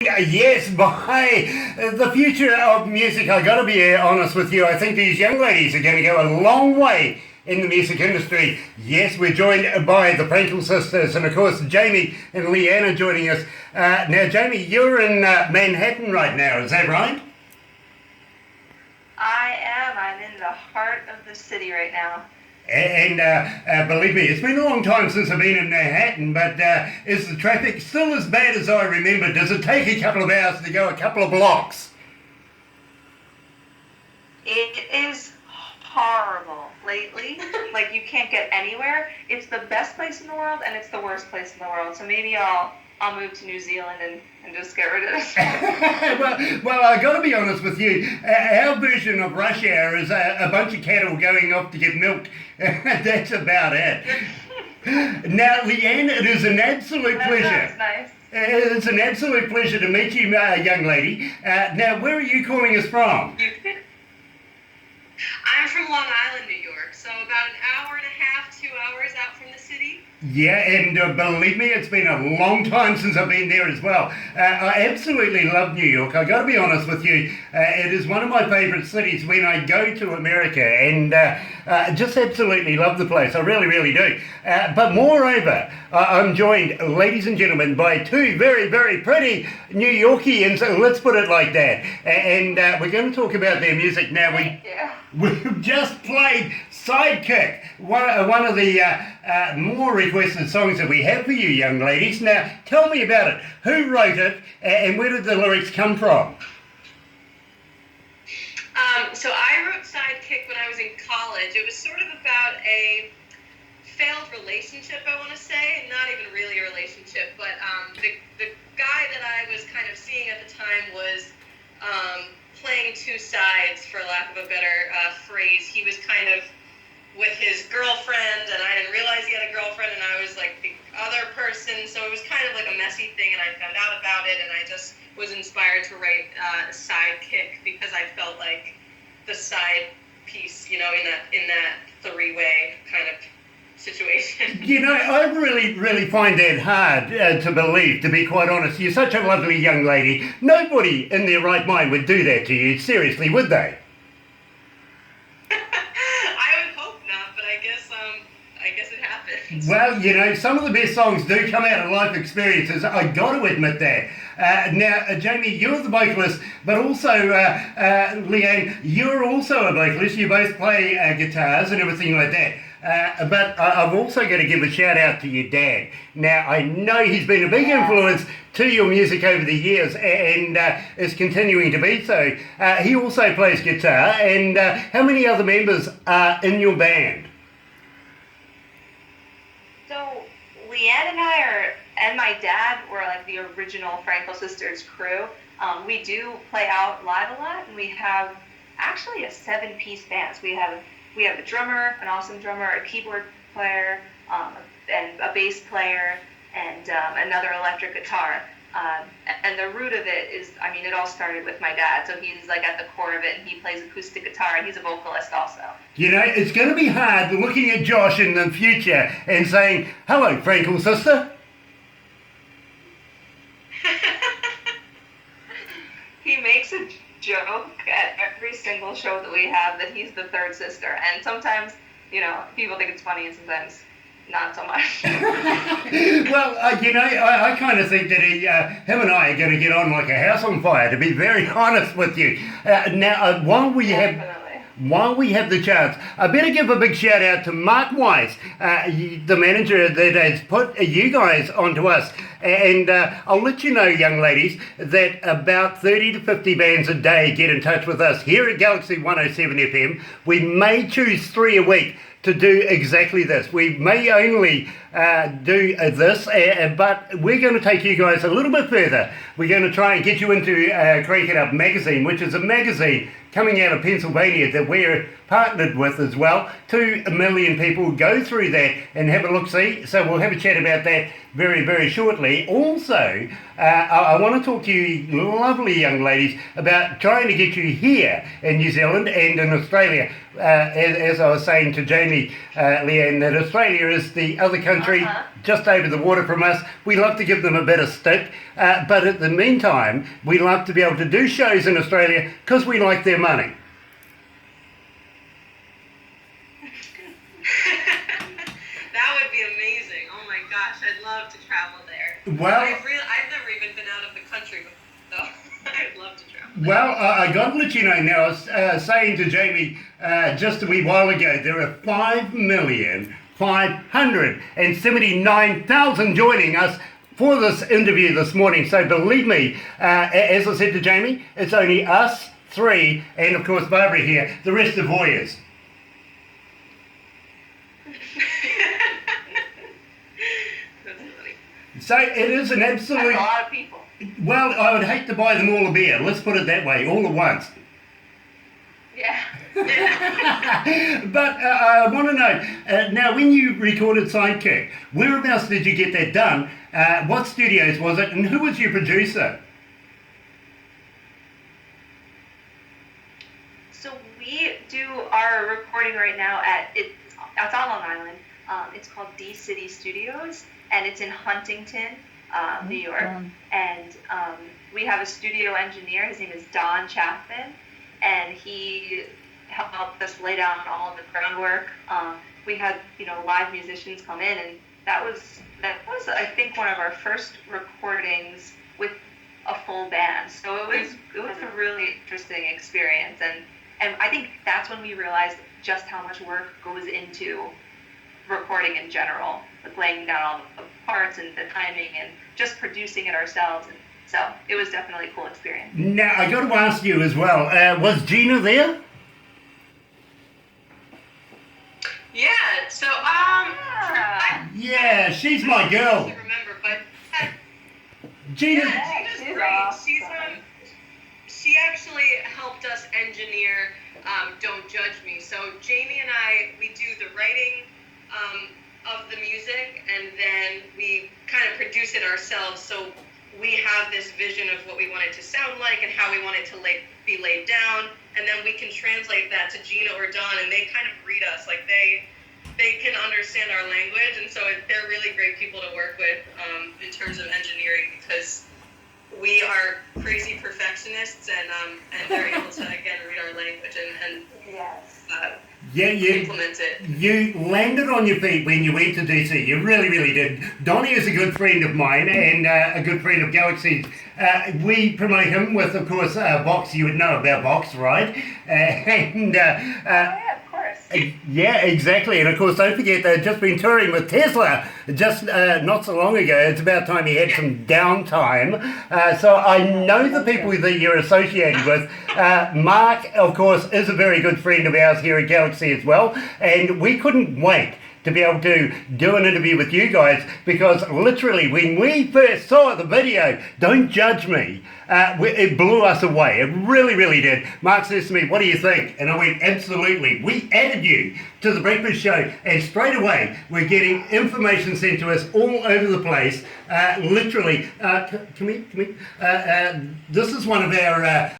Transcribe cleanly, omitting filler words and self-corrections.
Yes, the future of music, I got to be honest with you, I think these young ladies are going to go a long way in the music industry. Yes, we're joined by the Frankel Sisters and of course Jamie and Leanne are joining us. Now Jamie, you're in Manhattan right now, is that right? I am. I'm in the heart of the city right now. And believe me, it's been a long time since I've been in Manhattan, but is the traffic still as bad as I remember? Does it take a couple of hours to go a couple of blocks? It is horrible lately. Like, you can't get anywhere. It's the best place in the world, and it's the worst place in the world. So maybe I'll move to New Zealand and just get rid of this. well, I got to be honest with you. Our version of rush hour is a bunch of cattle going off to get milked. That's about it. Now, Leanne, it is an absolute pleasure. That's nice. It's an absolute pleasure to meet you, young lady. Now, where are you calling us from? I'm from Long Island, New York, so about an hour and a half, 2 hours out from the city. Yeah, and believe me, it's been a long time since I've been there as well. I absolutely love New York. I got to be honest with you. It is one of my favourite cities when I go to America, and just absolutely love the place. I really, really do. But moreover, I'm joined, ladies and gentlemen, by two very, very pretty New Yorkians. Let's put it like that. And we're going to talk about their music now. We've just played Sidekick, one of the more requested songs that we have for you young ladies. Now, tell me about it. Who wrote it and where did the lyrics come from? So I wrote Sidekick when I was in college. It was sort of about a failed relationship, I want to say. Not even really a relationship, but the guy that I was kind of seeing at the time was playing two sides, for lack of a better phrase. He was kind of with his girlfriend, and I didn't realize he had a girlfriend, and I was like the other person, so it was kind of like a messy thing, and I found out about it, and I just was inspired to write Sidekick because I felt like the side piece, you know, in that three-way kind of situation. You know, I really find that hard to believe, to be quite honest. You're such a lovely young lady. Nobody in their right mind would do that to you, seriously, would they? I guess it happens. Well, you know, some of the best songs do come out of life experiences. I got to admit that. Now, Jamie, you're the vocalist, but also, Leanne, you're also a vocalist. You both play guitars and everything like that. But I've also got to give a shout out to your dad. Now, I know he's been a big influence to your music over the years and is continuing to be so. He also plays guitar. And how many other members are in your band? So Leanne and my dad were like the original Frankel Sisters crew. We do play out live a lot, and we have actually a 7-piece band. So we have a drummer, an awesome drummer, a keyboard player, and a bass player, and another electric guitar. And the root of it is, I mean, it all started with my dad. So he's like at the core of it, and he plays acoustic guitar, and he's a vocalist also. You know, it's going to be hard looking at Josh in the future and saying, "Hello, Frankel sister." He makes a joke at every single show that we have that he's the third sister, and sometimes, you know, people think it's funny, and sometimes not so much. Well, you know, I kind of think that him and I are going to get on like a house on fire, to be very honest with you. Now, while we have the chance, I better give a big shout out to Mark Weiss, the manager that has put you guys onto us. And I'll let you know, young ladies, that about 30 to 50 bands a day get in touch with us here at Galaxy 107 FM. We may choose 3 a week to do exactly this. We may only do this, but we're going to take you guys a little bit further. We're going to try and get you into Crank It Up magazine, which is a magazine coming out of Pennsylvania that we're partnered with as well. 2 million people go through that and have a look-see, so we'll have a chat about that very, very shortly. Also, I want to talk to you lovely young ladies about trying to get you here in New Zealand and in Australia. As I was saying to Jamie, Leanne, that Australia is the other country just over the water from us. We love to give them a bit of stick, but at the meantime, we love to be able to do shows in Australia because we like their money. That would be amazing. Oh my gosh, I'd love to travel there. Well, I've never even been out of the country before, so I'd love to travel. Well, I got to let you know now, I was saying to Jamie just a wee while ago, there are 5,579,000 joining us for this interview this morning. So believe me, as I said to Jamie, it's only us three and of course Barbara here. The rest are voyeurs. That's funny. So it is an absolute... That's a lot of people. Well, I would hate to buy them all a beer. Let's put it that way, all at once. Yeah. But I want to know, now when you recorded Sidekick, whereabouts did you get that done? What studios was it, and who was your producer? So we do our recording right now it's on Long Island. It's called D City Studios, and it's in Huntington, New York. And we have a studio engineer. His name is Don Chapman, and he helped us lay down all of the groundwork. We had live musicians come in, and that was I think one of our first recordings with a full band. So it was a really interesting experience, and I think that's when we realized just how much work goes into recording in general, like laying down all the parts and the timing and just producing it ourselves. And so it was definitely a cool experience. Now, I got to ask you as well, was Gina there? Yeah, so Yeah, she's my girl. I remember, but Gina. yeah, Gina's great. Awesome. She actually helped us engineer Don't Judge Me. So Jamie and we do the writing of the music, and then we kind of produce it ourselves. So we have this vision of what we want it to sound like and how we want it to be laid down, and then we can translate that to Gina or Don, and they kind of read us. Like they can understand our language, and so they're really great people to work with in terms of engineering, because we are crazy perfectionists, and they're able to again read our language and Yes. implement it. You landed on your feet when you went to DC. You really, really did. Donnie is a good friend of mine and a good friend of Galaxy's. We promote him with, of course, Box. You would know about Box, right? Yeah, of course. Yeah, exactly. And of course, don't forget, they've just been touring with Tesla just not so long ago. It's about time he had some downtime. So I know the people that you're associated with. Mark, of course, is a very good friend of ours here at Galaxy as well. And we couldn't wait to be able to do an interview with you guys, because literally when we first saw the video, Don't Judge Me, it blew us away. It really, really did. Mark says to me, what do you think? And I went, absolutely. We added you to the breakfast show, and straight away we're getting information sent to us all over the place. Literally, come here. This is one of our